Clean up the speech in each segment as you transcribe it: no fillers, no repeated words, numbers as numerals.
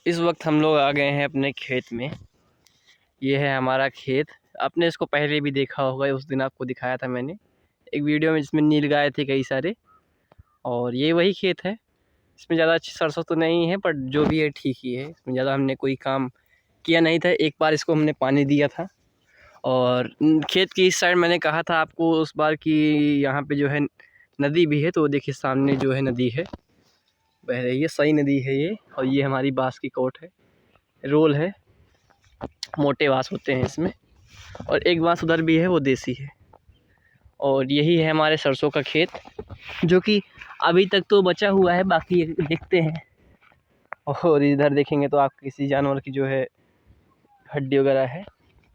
इस वक्त हम लोग आ गए हैं अपने खेत में। ये है हमारा खेत। आपने इसको पहले भी देखा होगा, उस दिन आपको दिखाया था मैंने एक वीडियो में जिसमें नील गाय थे कई सारे। और ये वही खेत है। इसमें ज़्यादा अच्छी सरसों तो नहीं है, पर जो भी है ठीक ही है। इसमें ज़्यादा हमने कोई काम किया नहीं था। एक बार इसको हमने पानी दिया था। और खेत की इस साइड मैंने कहा था आपको उस बार कि यहाँ पे जो है नदी भी है। तो देखिए सामने जो है नदी है, बह रही है, सही नदी है ये। और ये हमारी बांस की कोट है, रोल है, मोटे बांस होते हैं इसमें। और एक बांस उधर भी है, वो देसी है। और यही है हमारे सरसों का खेत, जो कि अभी तक तो बचा हुआ है। बाकी देखते हैं। और इधर देखेंगे तो आप किसी जानवर की जो है हड्डी वगैरह है।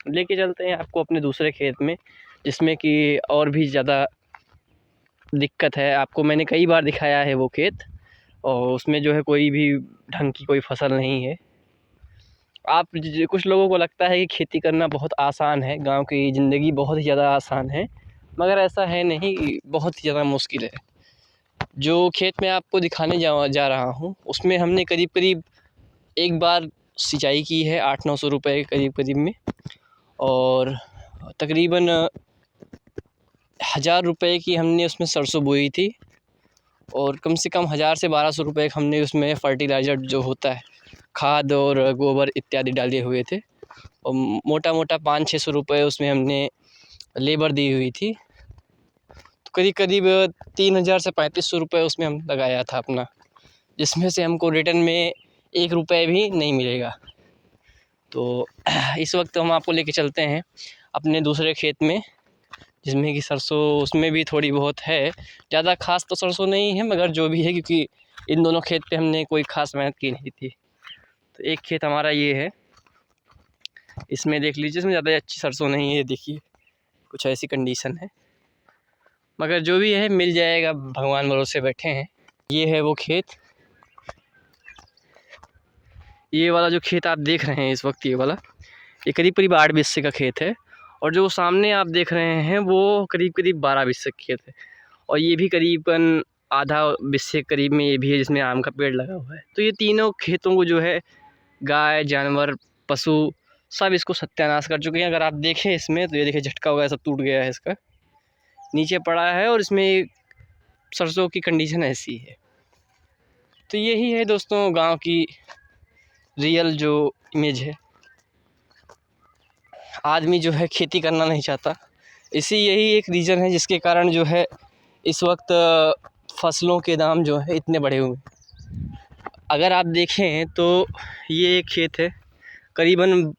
लेके चलते हैं आपको अपने दूसरे खेत में, जिसमें कि और भी ज़्यादा दिक्कत है। आपको मैंने कई बार दिखाया है वो खेत, और उसमें जो है कोई भी ढंग की कोई फसल नहीं है। कुछ लोगों को लगता है कि खेती करना बहुत आसान है, गांव की ज़िंदगी बहुत ही ज़्यादा आसान है, मगर ऐसा है नहीं, बहुत ही ज़्यादा मुश्किल है। जो खेत में आपको दिखाने जा रहा हूँ, उसमें हमने करीब करीब एक बार सिंचाई की है 800-900 रुपये के करीब करीब में। और तकरीबन 1000 रुपये की हमने उसमें सरसों बोई थी। और कम से कम 1000 से 1200 रुपये का हमने उसमें फर्टिलाइज़र जो होता है, खाद और गोबर इत्यादि डाले हुए थे। और मोटा मोटा 500-600 रुपये उसमें हमने लेबर दी हुई थी। तो करीब करीब 3000 से 3500 रुपये उसमें हम लगाया था अपना, जिसमें से हमको रिटर्न में 1 रुपये भी नहीं मिलेगा। तो इस वक्त हम आपको लेके चलते हैं अपने दूसरे खेत में, जिसमें कि सरसों उसमें भी थोड़ी बहुत है। ज़्यादा खास तो सरसों नहीं है, मगर जो भी है, क्योंकि इन दोनों खेत पे हमने कोई ख़ास मेहनत की नहीं थी। तो एक खेत हमारा ये है, इसमें देख लीजिए, इसमें ज़्यादा अच्छी सरसों नहीं है। ये देखिए कुछ ऐसी कंडीशन है, मगर जो भी है मिल जाएगा, भगवान भरोसे बैठे हैं। ये है वो खेत। ये वाला जो खेत आप देख रहे हैं इस वक्त, ये वाला, ये करीब करीब 8 बिस्से का खेत है। और जो सामने आप देख रहे हैं वो करीब करीब 12 बिस्से का खेत है। और ये भी करीबन आधा बिस्से करीब में ये भी है, जिसमें आम का पेड़ लगा हुआ है। तो ये तीनों खेतों को जो है गाय, जानवर, पशु सब इसको सत्यानाश कर चुके हैं। अगर आप देखें इसमें तो ये देखिए झटका वगैरह सब टूट गया है, इसका नीचे पड़ा है। और इसमें सरसों की कंडीशन ऐसी है। तो यही है दोस्तों गांव की रियल जो इमेज है। आदमी जो है खेती करना नहीं चाहता, यही एक रीज़न है जिसके कारण जो है इस वक्त फसलों के दाम जो है इतने बढ़े हुए हैं। अगर आप देखें तो ये एक खेत है, करीबन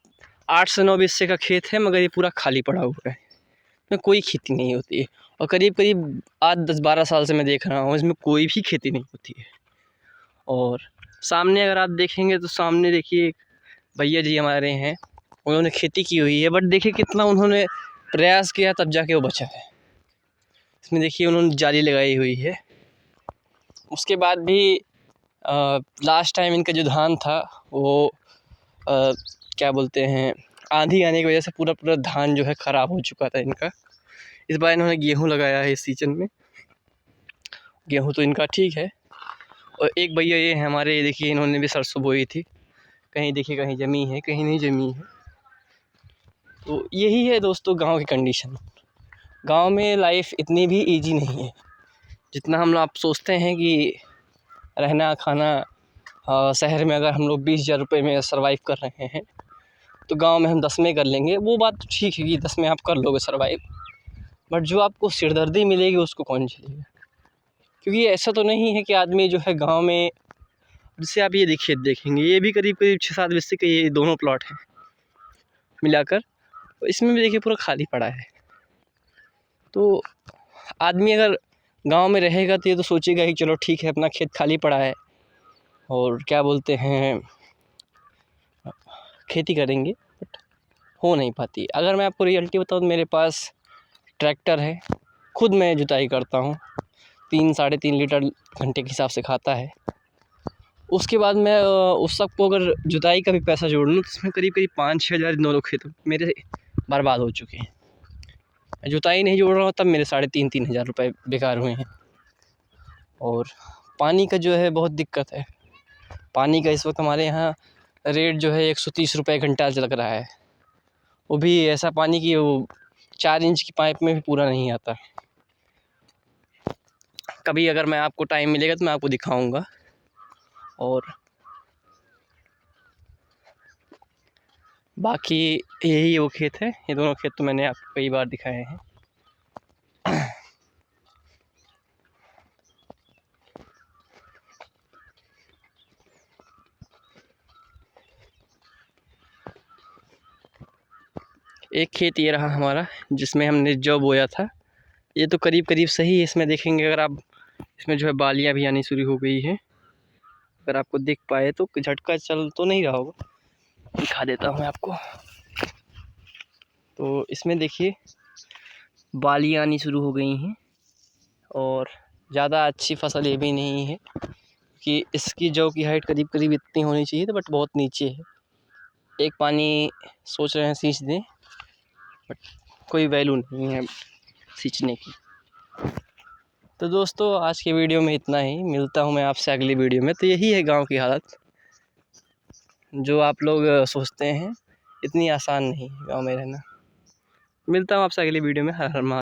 8 से 9 बिस्से का खेत है, मगर ये पूरा खाली पड़ा हुआ है। इसमें कोई खेती नहीं होती है। और करीब करीब 8-10-12 साल से मैं देख रहा हूँ इसमें कोई भी खेती नहीं होती है। और सामने अगर आप देखेंगे तो सामने देखिए भैया जी हमारे हैं, उन्होंने खेती की हुई है। बट देखिए कितना उन्होंने प्रयास किया तब जाके वो बचा है। इसमें देखिए उन्होंने जाली लगाई हुई है। उसके बाद भी लास्ट टाइम इनका जो धान था वो क्या बोलते हैं, आंधी आने की वजह से पूरा धान जो है ख़राब हो चुका था इनका। इस बार इन्होंने गेहूँ लगाया है इस सीजन में। गेहूँ तो इनका ठीक है। और एक भैया ये हैं हमारे, ये देखिए इन्होंने भी सरसों बोई थी। कहीं देखिए कहीं जमी है, कहीं नहीं जमी है। तो यही है दोस्तों गांव की कंडीशन। गांव में लाइफ इतनी भी इजी नहीं है जितना हम आप सोचते हैं कि रहना खाना। शहर में अगर हम लोग 20,000 रुपये में सर्वाइव कर रहे हैं, तो गांव में हम 10 में कर लेंगे। वो बात तो ठीक है कि 10 में आप कर लोगे सर्वाइव, बट जो आपको सिरदर्दी मिलेगी उसको कौन झेलेगा। क्योंकि ऐसा तो नहीं है कि आदमी जो है गाँव में, जैसे आप ये देखिए देखेंगे, ये भी करीब करीब 6-7 बिस्से के ये दोनों प्लॉट हैं मिलाकर। तो इसमें भी देखिए पूरा खाली पड़ा है। तो आदमी अगर गांव में रहेगा तो ये तो सोचेगा कि चलो ठीक है, अपना खेत खाली पड़ा है और क्या बोलते हैं खेती करेंगे, बट हो नहीं पाती। अगर मैं आपको रियलिटी बताऊँ तो मेरे पास ट्रैक्टर है, खुद मैं जुताई करता हूँ। 3-3.5 लीटर घंटे के हिसाब से खाता है। उसके बाद मैं उस सब को अगर जुताई का भी पैसा जोड़ लूँ तो उसमें करीब करीब 5-6 हज़ार दोनों खेत मेरे बर्बाद हो चुके हैं। जुताई नहीं जोड़ रहा हूँ तब मेरे 3.5-3 हज़ार रुपये बेकार हुए हैं। और पानी का जो है बहुत दिक्कत है। पानी का इस वक्त हमारे यहाँ रेट जो है 130 रुपये घंटा लग रहा है। वो भी ऐसा पानी कि वो 4 इंच की पाइप में भी पूरा नहीं आता। कभी अगर मैं आपको टाइम मिलेगा तो मैं आपको दिखाऊंगा। और बाकी यही वो खेत है, ये दोनों खेत तो मैंने आपको कई बार दिखाए हैं। एक खेत ये रहा हमारा जिसमें हमने जौ बोया था। ये तो करीब करीब सही है। इसमें देखेंगे अगर आप, इसमें जो है बालियाँ भी आनी शुरू हो गई हैं। अगर आपको दिख पाए तो, झटका चल तो नहीं रहा होगा, दिखा देता हूँ मैं आपको। तो इसमें देखिए बालियाँ आनी शुरू हो गई हैं और ज़्यादा अच्छी फसल ये भी नहीं है कि इसकी जौ की हाइट करीब करीब इतनी होनी चाहिए, तो बट बहुत नीचे है। एक पानी सोच रहे हैं सींच दें, बट कोई वैल्यू नहीं है सींचने की। तो दोस्तों आज के वीडियो में इतना ही। मिलता हूँ मैं आपसे अगली वीडियो में। तो यही है गांव की हालत, जो आप लोग सोचते हैं इतनी आसान नहीं है गांव में रहना। मिलता हूँ आपसे अगली वीडियो में। हर हर महादेव।